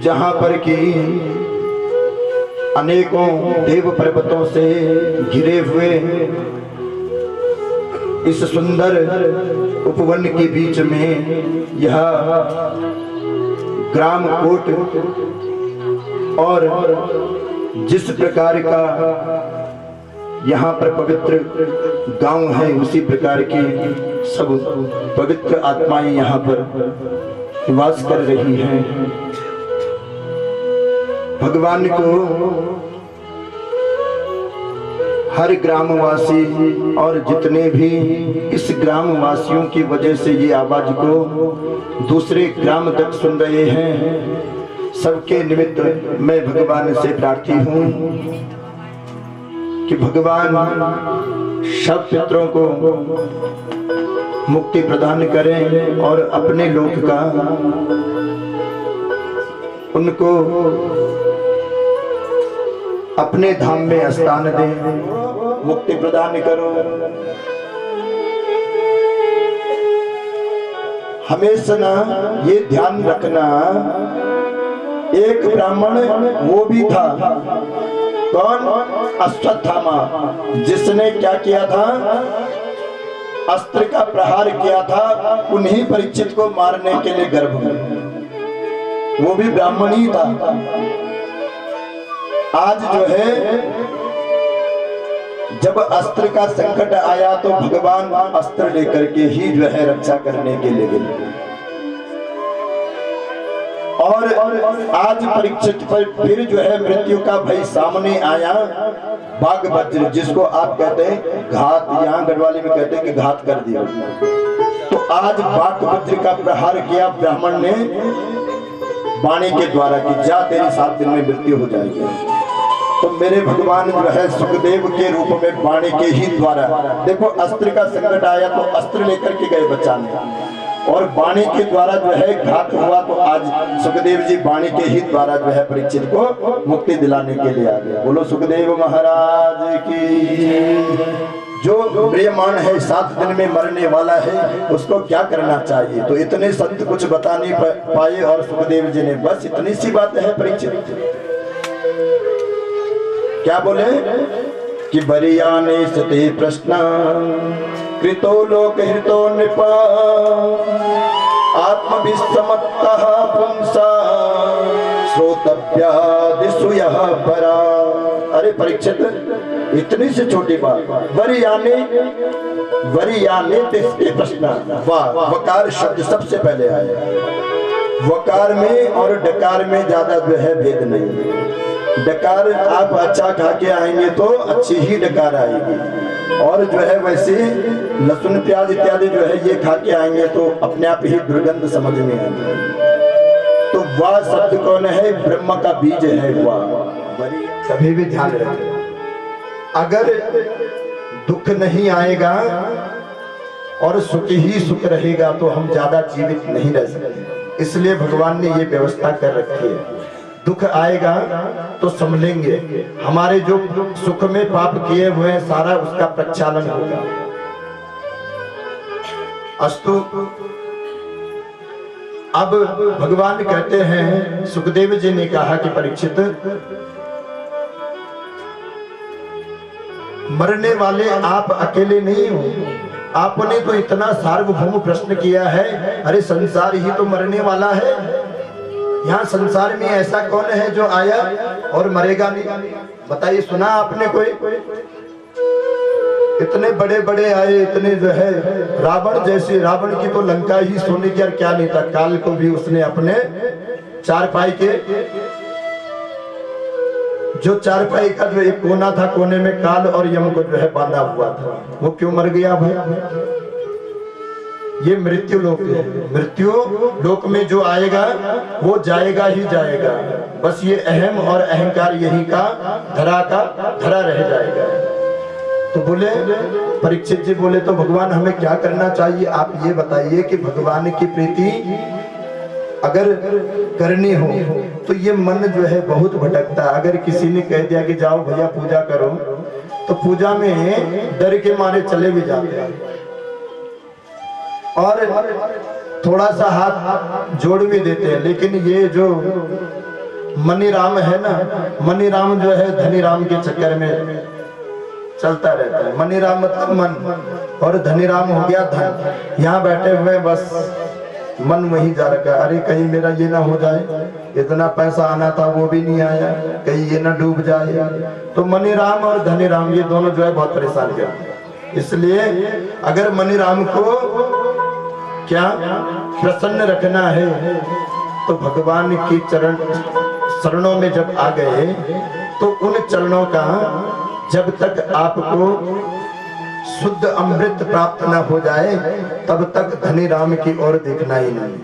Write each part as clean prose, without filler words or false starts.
जहाँ पर कि अनेकों देव पर्वतों से घिरे हुए इस सुंदर उपवन के बीच में यह ग्राम कोट और जिस प्रकार का यहाँ पर पवित्र गांव है उसी प्रकार की सब पवित्र आत्माएं यहाँ पर निवास कर रही हैं। भगवान को हर ग्रामवासी और जितने भी इस ग्रामवासियों की वजह से ये आवाज को दूसरे ग्राम तक सुन रहे हैं, सबके निमित्त मैं भगवान से प्रार्थी हूँ कि भगवान सब पितरों को मुक्ति प्रदान करें और अपने लोक का उनको अपने धाम में स्थान दें, मुक्ति प्रदान करो। हमेशा ना ये ध्यान रखना, एक ब्राह्मण वो भी था, कौन? अश्वत्थामा, जिसने क्या किया था? अस्त्र का प्रहार किया था उन्हीं परीक्षित को मारने के लिए गर्भ में, वो भी ब्राह्मण ही था। आज जो है जब अस्त्र का संकट आया तो भगवान अस्त्र लेकर के ही जो है रक्षा करने के लिए गए। और आज परीक्षित पर फिर जो है मृत्यु का भय सामने आया। बाघ वज्र, जिसको आप कहते हैं घात, यहाँ गढ़वाली में कहते हैं कि घात कर दिया, तो आज बाघ वज्र का प्रहार किया ब्राह्मण ने वाणी के द्वारा कि जा तेरी 7 दिन में मृत्यु हो जाएगी। तो मेरे भगवान जो है सुखदेव के रूप में वाणी के ही द्वारा, देखो अस्त्र का संकट आया तो अस्त्र लेकर के गए बचाने, और वाणी के द्वारा जो है घात हुआ तो आज सुखदेव जी वाणी के ही द्वारा जो है परीक्षित को मुक्ति दिलाने के लिए आ गए। बोलो सुखदेव महाराज की। जो प्रियमान है 7 दिन में मरने वाला है उसको क्या करना चाहिए? तो इतने संत कुछ बता नहीं पाए और सुखदेव जी ने बस इतनी सी बात है परीक्षित क्या बोले कि बरियाने सते प्रश्न कृतो लोक हितो नृपा आत्मविस्मत्तः पुंसा श्रोतव्यादिषु यः परा। अरे परीक्षित, इतनी सी छोटी बात, वरियाने तिसके प्रश्न, वकार शब्द सबसे पहले आया। वकार में और डकार में ज्यादा जो है भेद नहीं। डकार आप अच्छा खा के आएंगे तो अच्छी ही डकार आएगी, और जो है वैसे लहसुन प्याज इत्यादि जो है ये खा के आएंगे तो अपने आप ही दुर्गंध समझ में आएगी। तो वाह शब्द कौन है? ब्रह्म का बीज है वाह। कभी भी ध्यान रखें, अगर दुख नहीं आएगा और सुख ही सुख रहेगा तो हम ज्यादा जीवित नहीं रह सकते। इसलिए भगवान ने ये व्यवस्था कर रखी है। दुख आएगा तो संभलेंगे, हमारे जो सुख में पाप किए हुए हैं सारा उसका प्रक्षालन होगा। अस्तु, अब भगवान कहते हैं, सुखदेव जी ने कहा कि परीक्षित, मरने वाले आप अकेले नहीं हो, आपने तो इतना सार्वभौम प्रश्न किया है। अरे संसार ही तो मरने वाला है, यहाँ संसार में ऐसा कौन है जो आया और मरेगा नहीं? बताइए, सुना आपने कोई? इतने बड़े बड़े आए, इतने जो है रावण जैसे, रावण की तो लंका ही सोने की, और क्या नहीं था, काल को भी उसने अपने चारपाई के, जो चारपाई का जो एक कोना था, कोने में काल और यम को जो है बांधा हुआ था, वो क्यों मर गया भाई? ये मृत्यु लोक है। मृत्यु लोक में जो आएगा वो जाएगा ही जाएगा, बस ये अहम और अहंकार यही का धरा रह जाएगा। तो बोले परीक्षित जी, बोले तो भगवान हमें क्या करना चाहिए? आप ये बताइए कि भगवान की प्रीति अगर करनी हो तो ये मन जो है बहुत भटकता। अगर किसी ने कह दिया कि जाओ भैया पूजा करो, तो पूजा में डर के मारे चले भी जाते हैं और थोड़ा सा हाथ जोड़ भी देते हैं, लेकिन ये जो मनी राम है ना, मनी राम जो है धनी राम के चक्कर में चलता रहता है। मनी राम मतलब मन, और धनी राम हो गया धन। यहाँ बैठे हुए बस मन वहीं जा रखा है, अरे कहीं मेरा ये ना हो जाए, इतना पैसा आना था वो भी नहीं आया, कहीं ये ना डूब जाए। तो मनी राम और धनी राम ये दोनों जो है बहुत परेशान करते हैं। इसलिए अगर मनी राम को क्या प्रसन्न रखना है तो भगवान की चरणों में जब आ गए तो उन चरणों का जब तक आपको शुद्ध अमृत प्राप्त न हो जाए तब तक धनी राम की ओर देखना ही नहीं।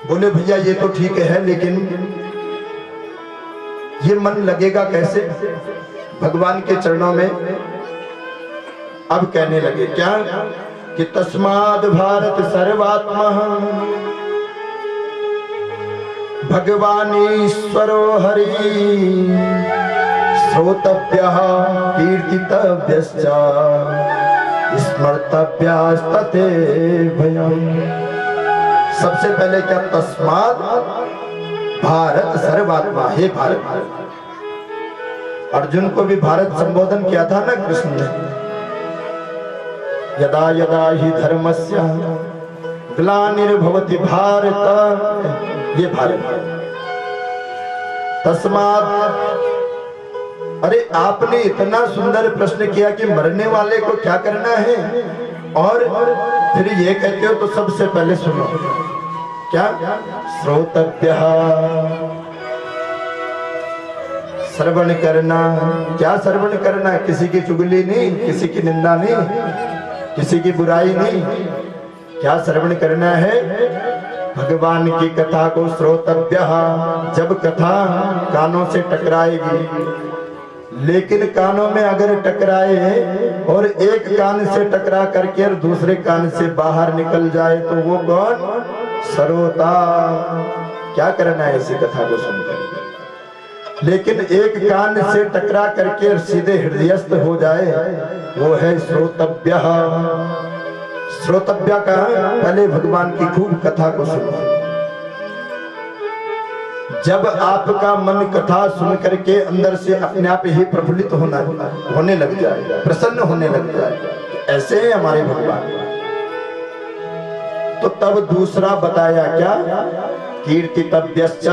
बोले भैया ये तो ठीक है, लेकिन ये मन लगेगा कैसे भगवान के चरणों में? अब कहने लगे क्या कि तस्माद् भारत सर्वात्मा भगवानीश्वरो हरि श्रोतव्यः कीर्तितव्यश्च स्मर्तव्यस्तथैवयम्। सबसे पहले क्या तस्मात् भारत सर्वात्मा, हे भारत। अर्जुन को भी भारत संबोधन किया था ना कृष्ण ने, यदा यदा हि धर्मस्य ग्लानिर्भवति भारत, ये भारत। तस्मात्, अरे आपने इतना सुंदर प्रश्न किया कि मरने वाले को क्या करना है, और फिर ये कहते हो तो सबसे पहले सुनो क्या, श्रोतव्यः, श्रवण करना। क्या श्रवण करना? किसी की चुगली नहीं, किसी की निंदा नहीं, किसी की बुराई नहीं। क्या श्रवण करना है? भगवान की कथा को श्रोतव्यः। जब कथा कानों से टकराएगी, लेकिन कानों में अगर टकराए और एक कान से टकरा करके और दूसरे कान से बाहर निकल जाए तो वो कौन? श्रोता। क्या करना है इसी कथा को सुनकर? लेकिन एक कान से टकरा करके सीधे हृदयस्थ हो जाए वो है श्रोतव्य। श्रोतव्य का पहले भगवान की खूब कथा को सुनो। जब आपका मन कथा सुन करके अंदर से अपने आप ही प्रफुल्लित होने लग जाए, प्रसन्न होने लग जाए, ऐसे है हमारे भगवान। तो तब दूसरा बताया क्या, कीर्तितव्यश्च।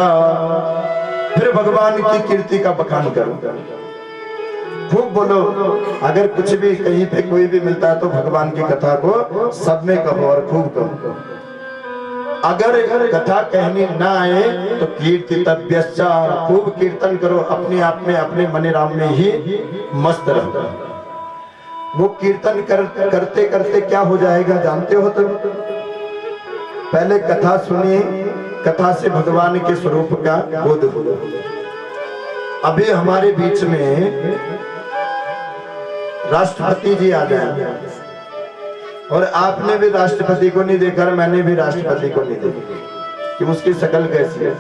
फिर भगवान की कीर्ति का बखान करो, खूब बोलो। अगर कुछ भी कहीं पे कोई भी मिलता है तो भगवान की कथा को सब में कहो और खूब कहो। अगर कथा कहनी ना आए तो कीर्तितव्यश्च, खूब कीर्तन करो, अपने आप में अपने मनी राम में ही मस्त रहो। वो कीर्तन करते करते क्या हो जाएगा जानते हो? तो पहले कथा सुनिए, कथा से भगवान के स्वरूप का बोध होगा। अभी हमारे बीच में राष्ट्रपति जी आ जाएंगे, और आपने भी राष्ट्रपति को नहीं देखा, मैंने भी राष्ट्रपति को नहीं देखा कि उसकी शक्ल कैसी है।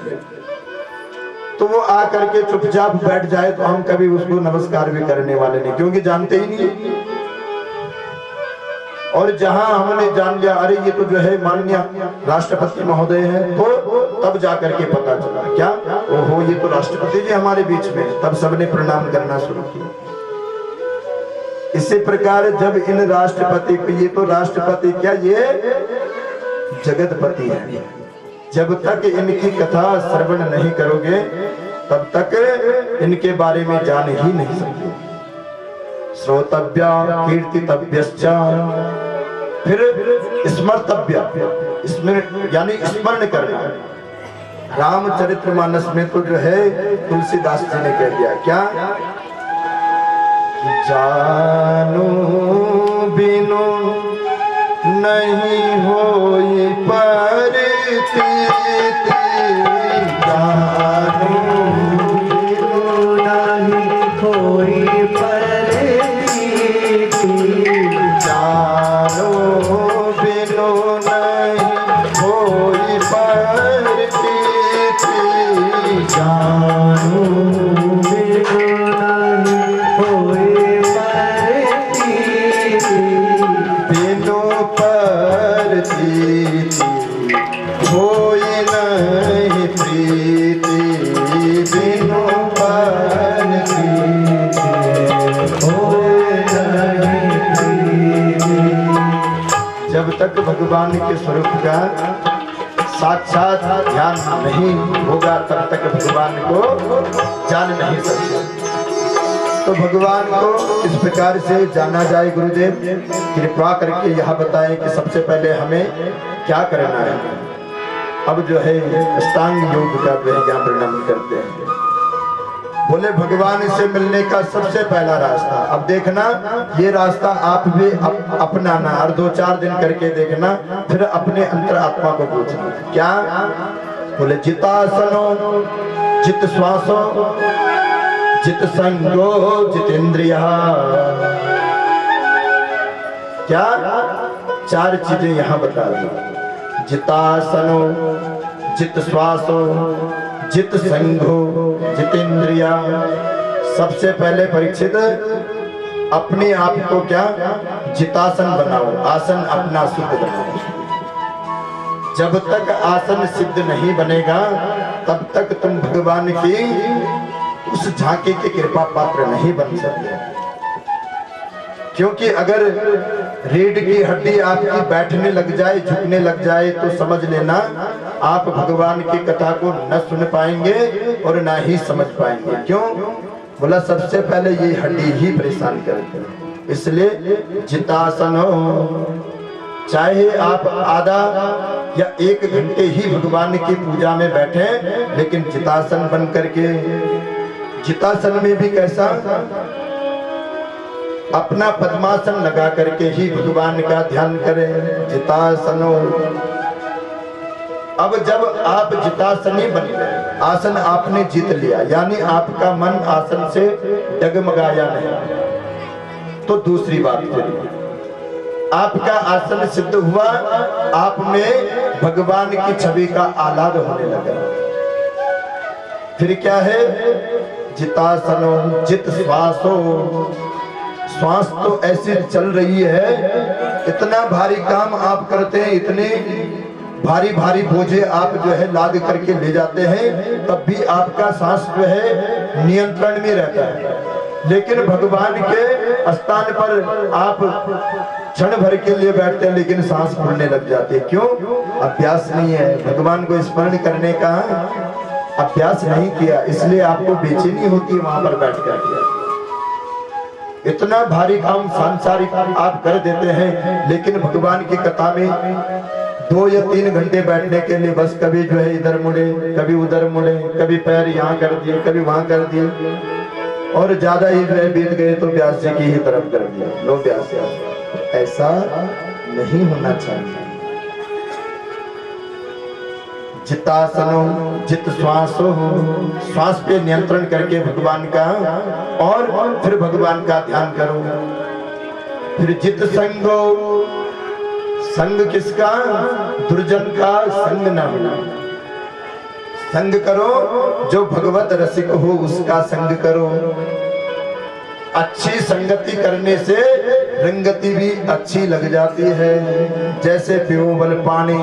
तो वो आ करके चुपचाप बैठ जाए तो हम कभी उसको नमस्कार भी करने वाले नहीं, क्योंकि जानते ही नहीं। और जहां हमने जान लिया अरे ये तो जो है माननीय राष्ट्रपति महोदय हैं, तो तब जाकर के पता चला क्या, ओहो ये तो राष्ट्रपति जी हमारे बीच में, तब सबने प्रणाम करना शुरू किया। इसी प्रकार जब इन राष्ट्रपति को, ये तो राष्ट्रपति क्या, ये जगतपति है, जब तक इनकी कथा श्रवण नहीं करोगे तब तक इनके बारे में जान ही नहीं सकते। श्रोतव्य कीर्तितव्यश्च, फिर स्मर्तव्य, यानी स्मरण करना। रामचरितमानस में तो जो है तुलसीदास जी ने कह दिया क्या, जानो बिनु नहीं होई परतीति, जानो बिनु नहीं होई परतीति, जानो बिनु नहीं होई परतीति, जानो होई नहीं तक भगवान के स्वरूप का साक्षात ध्यान नहीं होगा तब तक भगवान को जान नहीं सकते। तो भगवान को इस प्रकार से जाना जाए। गुरुदेव कृपा करके यह बताएं कि सबसे पहले हमें क्या करना है। अब जो है अष्टांग योग का जो है यहाँ वर्णन करते हैं। बोले भगवान से मिलने का सबसे पहला रास्ता, अब देखना ये रास्ता आप भी अपनाना और 2-4 दिन करके देखना, फिर अपने अंतरात्मा को पूछना क्या। बोले जितासनो जित श्वासो जित संगो जितेंद्रिया। क्या 4 चीजें यहाँ बता दी। जितासनो जित श्वासो जित संघो जितेंद्रिया। सबसे पहले परीक्षित अपने आप को क्या जितासन बनाओ, आसन अपना सिद्ध बनाओ। जब तक आसन सिद्ध नहीं बनेगा तब तक तुम भगवान की उस झांकी के कृपा पात्र नहीं बन सकते। क्योंकि अगर रीढ़ की हड्डी आपकी बैठने लग जाए, झुकने लग जाए, तो समझ लेना आप भगवान की कथा को न सुन पाएंगे और ना ही समझ पाएंगे। क्यों? बोला सबसे पहले ये हड्डी ही परेशान करती है। इसलिए जितासन हो, चाहे आप आधा या 1 घंटे ही भगवान की पूजा में बैठे, लेकिन जितासन बन करके, जितासन में भी कैसा, अपना पद्मासन लगा करके ही भगवान का ध्यान करें। जितासनो। अब जब आप जितासनी बन गए, आसन आपने जीत लिया, यानी आपका मन आसन से डगमगाया नहीं, तो दूसरी बात करिए, आपका आसन सिद्ध हुआ, आप में भगवान की छवि का आह्लाद होने लगा। फिर क्या है? जितासनो जित श्वासो। श्वास तो ऐसे चल रही है, इतना भारी काम आप करते हैं, इतने भारी भारी बोझे आप जो है लाद करके ले जाते हैं, तब भी आपका सांस जो है नियंत्रण में रहता है। लेकिन भगवान के स्थान पर आप क्षण भर के लिए बैठते हैं, लेकिन सांस फूलने लग जाती है। क्यों? अभ्यास नहीं है, भगवान को स्मरण करने का अभ्यास नहीं किया, इसलिए आपको बेचैनी होती है वहां पर बैठ कर। इतना भारी काम सांसारिक आप कर देते हैं, लेकिन भगवान की कथा में 2 या 3 घंटे बैठने के लिए बस कभी जो है इधर मुड़े, कभी उधर मुड़े, कभी पैर यहाँ कर दिए, कभी वहां कर दिए, और ज्यादा ही जो है बीत गए तो व्यास जी की ही तरफ कर दिया, लो व्यास। ऐसा नहीं होना चाहिए। जितासनो जित श्वासो, श्वास पे नियंत्रण करके भगवान का, और फिर भगवान का ध्यान करो। फिर जित संगो, संग किसका? दुर्जन का संग न होना। संग करो जो भगवत रसिक हो, उसका संग करो। अच्छी संगति करने से रंगति भी अच्छी लग जाती है। जैसे पियो बल पानी,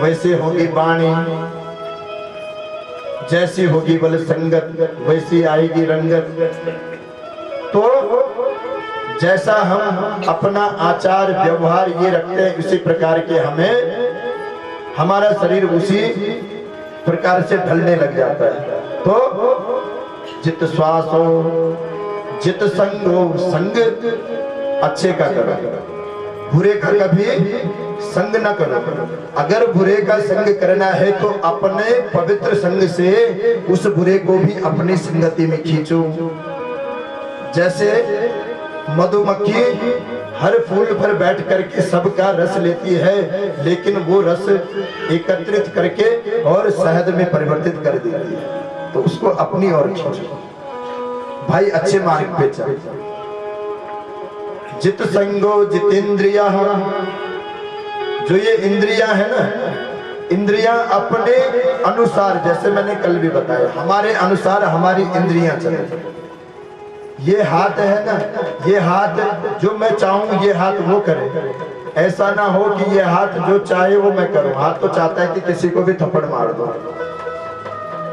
वैसे होगी वाणी, जैसी होगी बल संगत, वैसी आएगी रंगत। तो जैसा हम अपना आचार व्यवहार ये रखते हैं, उसी प्रकार के हमें हमारा शरीर उसी प्रकार से ढलने लग जाता है। तो जित श्वास हो, जित संग हो, संग अच्छे का करो, बुरे का कभी संग न करो। अगर बुरे का संग करना है तो अपने पवित्र संग से उस बुरे को भी अपनी संगति में खींचो। जैसे मधुमक्खी हर फूल पर बैठ करके सबका रस लेती है, लेकिन वो रस एकत्रित करके और शहद में परिवर्तित कर देती है, तो उसको अपनी ओर खींचो भाई, अच्छे मार्ग पे चल। जित संगो जितेंद्रिया, जो ये इंद्रियां है ना, इंद्रियां अपने अनुसार, जैसे मैंने कल भी बताया, हमारे अनुसार हमारी इंद्रियां चलती। ये हाथ है ना, ये हाथ जो मैं चाहूं ये हाथ वो करे। ऐसा ना हो कि ये हाथ जो चाहे वो मैं करूं। हाथ तो चाहता है कि किसी को भी थप्पड़ मार दो,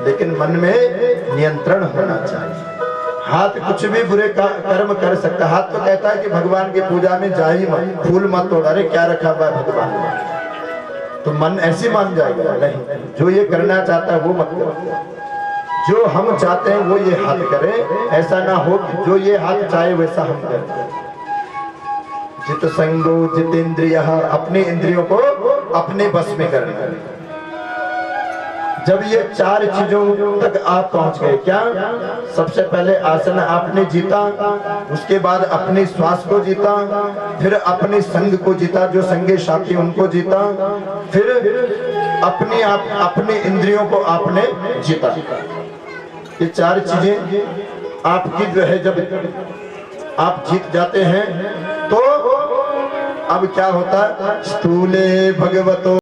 लेकिन मन में नियंत्रण होना चाहिए। हाथ कुछ भी बुरे कर्म कर सकता है। हाथ तो कहता है कि भगवान की पूजा में जा ही मत, फूल मत तोड़, अरे क्या रखा हुआ है भगवान ने, तो मन ऐसे मान जाएगा। नहीं, जो ये करना चाहता है वो मत करो, जो हम चाहते हैं वो ये हाथ करे। ऐसा ना हो कि जो ये हाथ चाहे वैसा हम करें। जित संगो जितेंद्रिय, अपने इंद्रियों को अपने बस में करना। जब ये चार चीजों तक आप पहुंच गए, क्या सबसे पहले आसन आपने जीता, उसके बाद अपने श्वास को जीता, फिर अपने संग को जीता, जो संगे साथी उनको जीता, फिर अपने इंद्रियों को आपने जीता। ये चार चीजें आपकी जो है जब आप जीत जाते हैं तो अब क्या होता है, स्थूले भगवतो